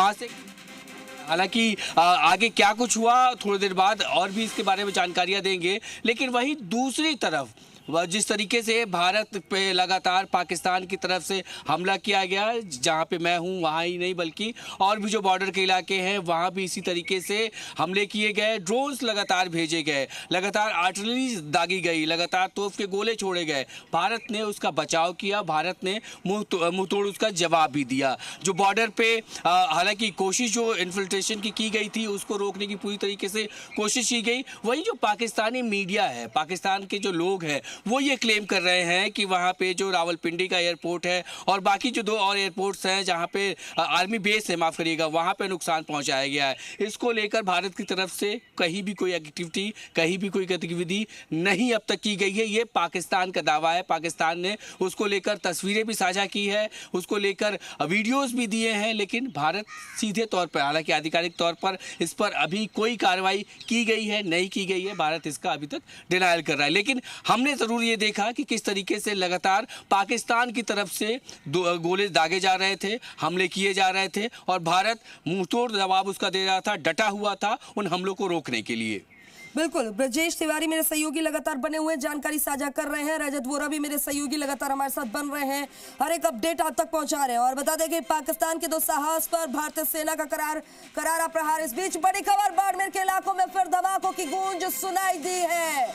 वहां से हालांकि आगे क्या कुछ हुआ थोड़ी देर बाद और भी इसके बारे में जानकारियां देंगे। लेकिन वहीं दूसरी तरफ जिस तरीके से भारत पे लगातार पाकिस्तान की तरफ से हमला किया गया, जहां पे मैं हूं वहां ही नहीं बल्कि और भी जो बॉर्डर के इलाके हैं वहां भी इसी तरीके से हमले किए गए, ड्रोन्स लगातार भेजे गए, लगातार आर्टिलरी दागी गई, लगातार तोप के गोले छोड़े गए। भारत ने उसका बचाव किया, भारत ने मुंह तोड़ उसका जवाब भी दिया। जो बॉर्डर पे हालांकि कोशिश जो इन्फिल्ट्रेशन की गई थी उसको रोकने की पूरी तरीके से कोशिश की गई। वहीं जो पाकिस्तानी मीडिया है, पाकिस्तान के जो लोग हैं वो ये क्लेम कर रहे हैं कि वहां पे जो रावलपिंडी का एयरपोर्ट है और बाकी जो 2 और एयरपोर्ट्स हैं जहां पे आर्मी बेस है, माफ करिएगा, वहां पे नुकसान पहुंचाया गया है। इसको लेकर भारत की तरफ से कहीं भी कोई एक्टिविटी, कहीं भी कोई गतिविधि नहीं अब तक की गई है। ये पाकिस्तान का दावा है। पाकिस्तान ने उसको लेकर तस्वीरें भी साझा की है, उसको लेकर वीडियोज भी दिए हैं, लेकिन भारत सीधे तौर पर, हालांकि आधिकारिक तौर पर इस पर अभी कोई कार्रवाई की गई है नहीं की गई है, भारत इसका अभी तक डिनायल कर रहा है। लेकिन हमने जरूर ये देखा कि किस तरीके से लगातार पाकिस्तान की तरफ से गोले दागे जा रहे थे, हमले किए जा रहे थे और भारत मुंहतोड़ जवाब उसका दे रहा था, डटा हुआ था उन हमलों को रोकने के लिए। बिल्कुल, ब्रजेश तिवारी मेरे सहयोगी लगातार बने हुए जानकारी साझा कर रहे हैं, रजत वोरा भी मेरे सहयोगी लगातार हमारे साथ बन रहे हैं, हर एक अपडेट आप तक पहुंचा रहे हैं। और बता दें कि पाकिस्तान के दुस्साहस पर भारतीय सेना का करारा प्रहार। इस बीच बड़ी खबर, बाड़मेर के इलाकों में फिर धमाकों की गूंज सुनाई दी है।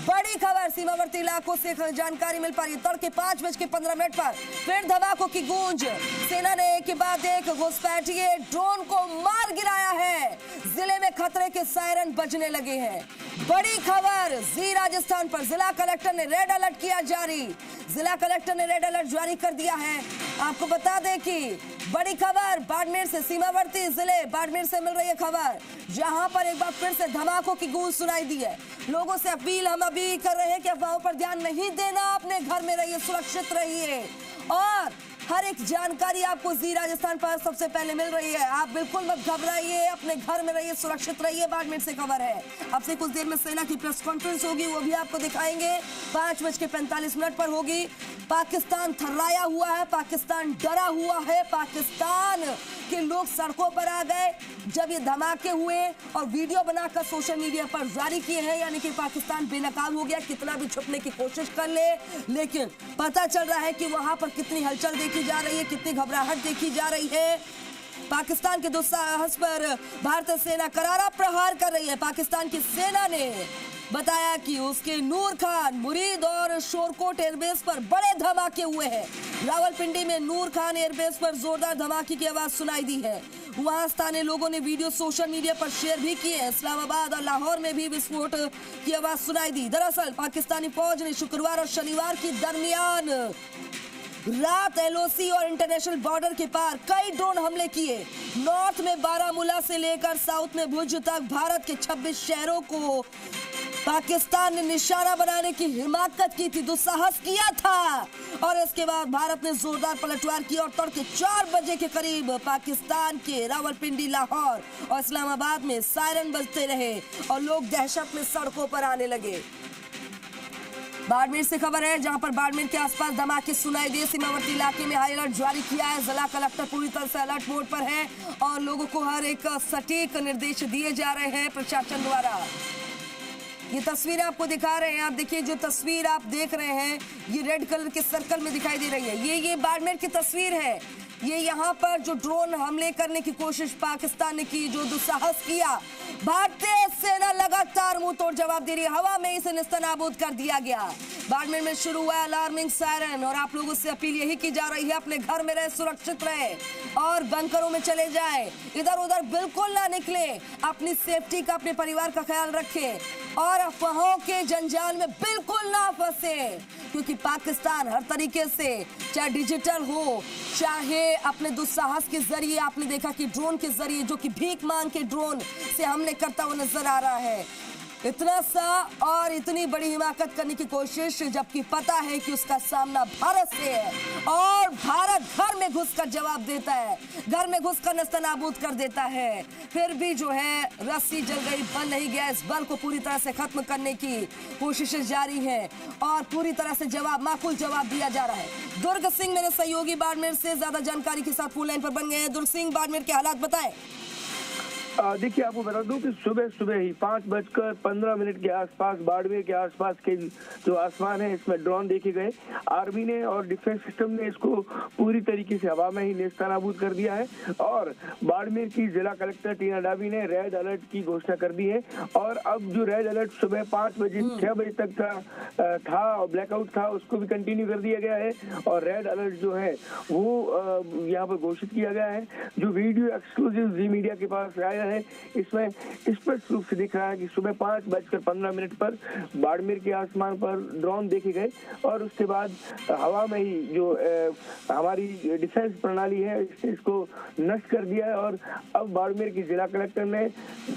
बड़ी खबर, सीमावर्ती इलाकों से जानकारी मिल पा रही है। तड़के 5:15 पर फिर धमाकों की गूंज। सेना ने एक के बाद एक घुसपैठिए ड्रोन को मार गिराया है। जिले में खतरे के सायरन बजने लगे हैं। बड़ी खबर जी राजस्थान पर, जिला कलेक्टर ने रेड अलर्ट किया जारी। जिला कलेक्टर ने रेड अलर्ट जारी कर दिया है। आपको बता दें कि बड़ी खबर बाड़मेर से, सीमावर्ती जिले बाड़मेर से मिल रही है खबर, जहां पर एक बार फिर से धमाकों की गूंज सुनाई दी है। लोगों से अपील हम अभी कर रहे हैं कि अफवाहों पर ध्यान नहीं देना, अपने घर में रहिए, सुरक्षित रहिए और हर एक जानकारी आपको जी राजस्थान पर सबसे पहले मिल रही है। आप बिल्कुल मत घबराइए, अपने घर में रहिए, सुरक्षित रहिए। बाड़मेर से खबर है, अब से कुछ देर में सेना की प्रेस कॉन्फ्रेंस होगी, वो भी आपको दिखाएंगे। 5:45 पर होगी। पाकिस्तान थर्राया हुआ है, पाकिस्तान डरा हुआ है, पाकिस्तान के लोग सड़कों पर आ गए जब ये धमाके हुए और वीडियो बनाकर सोशल मीडिया पर जारी किए हैं। यानी कि पाकिस्तान बेनकाब हो गया, कितना भी छुपने की कोशिश कर ले, लेकिन पता चल रहा है कि वहां पर कितनी हलचल देखी जा रही है, कितनी घबराहट देखी जा रही है। पाकिस्तान के दुस्साहस पर भारतीय सेना करारा प्रहार कर रही है। पाकिस्तान की सेना ने बताया कि उसके नूर खान, मुरीद और शोरकोट एयरबेस पर बड़े धमाके हुए हैं। रावलपिंडी में नूर खान एयरबेस पर जोरदार धमाके की आवाज सुनाई दी है। वहां स्थानीय लोगों ने वीडियो सोशल मीडिया पर शेयर भी किए हैं। इस्लामाबाद और लाहौर में भी विस्फोट की आवाज सुनाई दी। दरअसल पाकिस्तानी फौज ने शुक्रवार और शनिवार की दरमियान रात एलओसी और इंटरनेशनल बॉर्डर के पार कई ड्रोन हमले किए। नॉर्थ में बारामूला से लेकर साउथ में भुज तक भारत के 26 शहरों को पाकिस्तान ने निशाना बनाने की हिमाकत की थी, दुस्साहस किया था और इसके बाद भारत ने जोरदार पलटवार किया और तड़के 4 बजे के करीब पाकिस्तान के रावलपिंडी, लाहौर और इस्लामाबाद में सायरन बजते रहे और लोग दहशत में सड़कों पर आने लगे। बाड़मेर से खबर है, जहां पर बाड़मेर के आसपास धमाके सुनाई दिए। सीमावर्ती इलाके में हाई अलर्ट जारी किया है। जिला कलेक्टर पूरी तरह से अलर्ट मोड पर है और लोगों को हर एक सटीक निर्देश दिए जा रहे हैं प्रशासन द्वारा। ये तस्वीर आपको दिखा रहे हैं, आप देखिए जो तस्वीर आप देख रहे हैं ये रेड कलर के सर्कल में दिखाई दे रही है। ये बाड़मेर की तस्वीर है। ये यहाँ पर जो ड्रोन हमले करने की कोशिश पाकिस्तान ने की, जो दुस्साहस किया, भारतीय सेना लगातार मुंह तोड़ जवाब दे रही है। हवा में इसे निस्तनाबूद कर दिया गया। बाड़मेर में शुरू हुआ अलार्मिंग सायरन और आप लोगों से अपील यही की जा रही है, अपने घर में रहे, सुरक्षित रहे और बंकरों में चले जाए, इधर उधर बिल्कुल ना निकले, अपनी सेफ्टी का, अपने परिवार का ख्याल रखें और अफवाहों के जंजाल में बिल्कुल ना फंसे, क्योंकि पाकिस्तान हर तरीके से, चाहे डिजिटल हो, चाहे अपने दुस्साहस के जरिए, आपने देखा कि ड्रोन के जरिए, जो कि भीख मांग के ड्रोन से हमले करता हुआ नजर आ रहा है। इतना सा और इतनी बड़ी हिमाकत करने की कोशिश, जबकि पता है कि उसका सामना भारत से है और भारत घर में घुसकर जवाब देता है, घर में घुसकर नस्तनाबूद कर देता है। फिर भी जो है रस्सी जल गई, बन नहीं गया। इस बल को पूरी तरह से खत्म करने की कोशिशें जारी हैं और पूरी तरह से माकूल जवाब दिया जा रहा है। दुर्ग सिंह मेरे सहयोगी बाड़मेर से ज्यादा जानकारी के साथ फोन लाइन पर बन गए हैं। दुर्ग सिंह, बाड़मेर के हालात बताएं। देखिए, आपको बता दूं कि सुबह ही 5:15 के आसपास बाड़मेर के आसपास के जो आसमान है इसमें ड्रोन देखे गए। आर्मी ने और डिफेंस सिस्टम ने इसको पूरी तरीके से हवा में ही नेस्तनाबूद कर दिया है और बाड़मेर की जिला कलेक्टर टीना डाबी ने रेड अलर्ट की घोषणा कर दी है। और अब जो रेड अलर्ट सुबह 5 बजे 6 बजे तक था और ब्लैकआउट था, उसको भी कंटिन्यू कर दिया गया है और रेड अलर्ट जो है वो यहाँ पर घोषित किया गया है। जो वीडियो एक्सक्लूसिव जी मीडिया के पास आया है, इसमें स्पष्ट रूप से दिख रहा है कि सुबह 5:15 पर बाड़मेर के आसमान पर ड्रोन देखे गए और उसके बाद हवा में ही जो हमारी डिफेंस प्रणाली है इसको नष्ट कर दिया है। और अब बाड़मेर की जिला कलेक्टर ने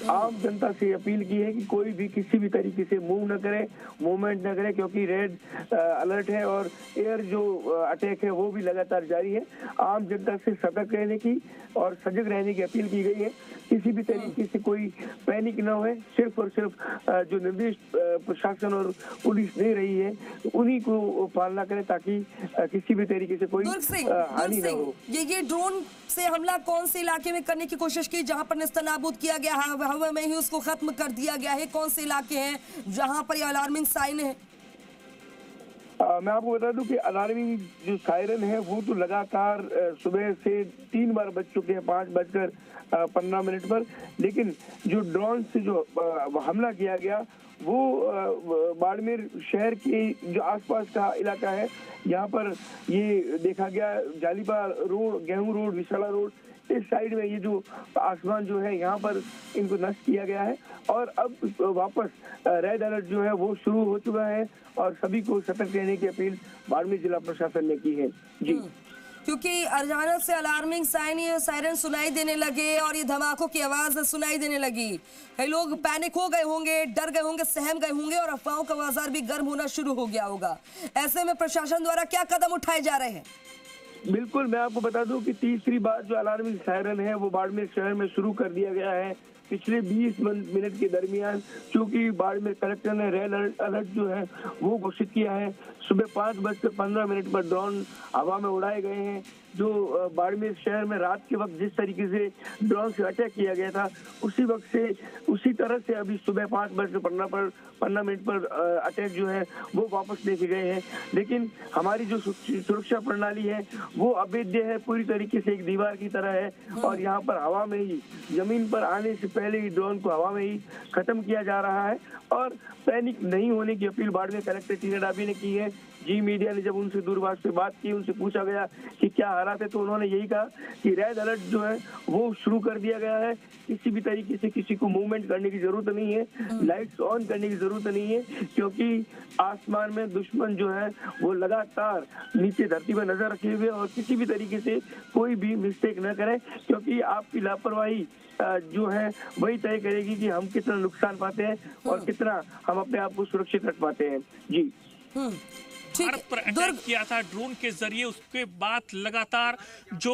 आम जनता से अपील की है कि कोई भी किसी भी तरीके से मूव न करे, मूवमेंट न करे, क्योंकि रेड अलर्ट है और एयर जो अटैक है वो भी लगातार जारी है। आम जनता से सतर्क रहने की और सजग रहने की अपील की गई है। किसी भी तरीके से कोई पैनिक न हो, सिर्फ और सिर्फ जो निर्देश प्रशासन और पुलिस दे रही है उन्हीं को पालना करें ताकि किसी भी तरीके से कोई हानि न हो। ये ड्रोन से हमला कौन से इलाके में करने की कोशिश की जहां पर नेस्तनाबूद किया गया है, हवा में ही उसको खत्म कर दिया गया है? कौन से इलाके हैं जहां पर ये अलार्मिंग साइन है? मैं आपको बता दूं कि अलार्मिंग जो सायरन है वो तो लगातार सुबह से 3 बार बज चुके हैं 5:15 पर, लेकिन जो ड्रोन से जो हमला किया गया वो बाड़मेर शहर के जो आसपास का इलाका है, यहाँ पर ये देखा गया जालीपा रोड, गेहूं रोड, विशाला रोड, इस साइड में ये जो आसमान जो है यहाँ पर इनको नष्ट किया गया है और अब वापस रेड अलर्ट जो है वो शुरू हो चुका है और सभी को सतर्क रहने की अपील बाड़मेर जिला प्रशासन ने की है। जी, क्योंकि अचानक से अलार्मिंग सायरन सुनाई देने लगे और ये धमाकों की आवाज सुनाई देने लगी। कई लोग पैनिक हो गए होंगे, डर गए होंगे, सहम गए होंगे और अफवाहों का बाजार भी गर्म होना शुरू हो गया होगा। ऐसे में प्रशासन द्वारा क्या कदम उठाए जा रहे हैं? बिल्कुल, मैं आपको बता दूं कि तीसरी बार जो अलार्मिंग सायरन है वो बाड़मेर शहर में शुरू कर दिया गया है। पिछले 20 मिनट के दरमियान चूंकि बाड़मेर कलेक्टर ने रेड अलर्ट जो है वो घोषित किया है, सुबह 5:15 पर ड्रोन हवा में उड़ाए गए हैं। जो बाड़मेर शहर में रात के वक्त जिस तरीके से ड्रोन से अटैक किया गया था उसी तरह से अभी सुबह 5:15 पर अटैक जो है वो वापस लेके गए हैं। लेकिन हमारी जो सुरक्षा प्रणाली है वो अभेद्य है, पूरी तरीके से एक दीवार की तरह है और यहाँ पर हवा में ही, जमीन पर आने से पहले ही ड्रोन को हवा में ही खत्म किया जा रहा है और पैनिक नहीं होने की अपील बाड़मेर कलेक्टर टीना डाबी ने की है। जी मीडिया ने जब उनसे दूरभाष पे बात की, उनसे पूछा गया कि क्या हालात है, तो उन्होंने यही कहा कि रेड अलर्ट जो है वो शुरू कर दिया गया है। किसी भी तरीके से किसी को मूवमेंट करने की जरूरत नहीं है, लाइट्स ऑन करने की जरूरत नहीं है, क्योंकि आसमान में दुश्मन जो है वो लगातार नीचे धरती पर नजर रखे हुए और किसी भी तरीके से कोई भी मिस्टेक न करे, क्योंकि आपकी लापरवाही जो है वही तय करेगी कि हम कितना नुकसान पाते हैं और कितना हम अपने आप को सुरक्षित रख पाते हैं। जी, भारत पर अटैक किया था ड्रोन के जरिए, उसके बाद लगातार जो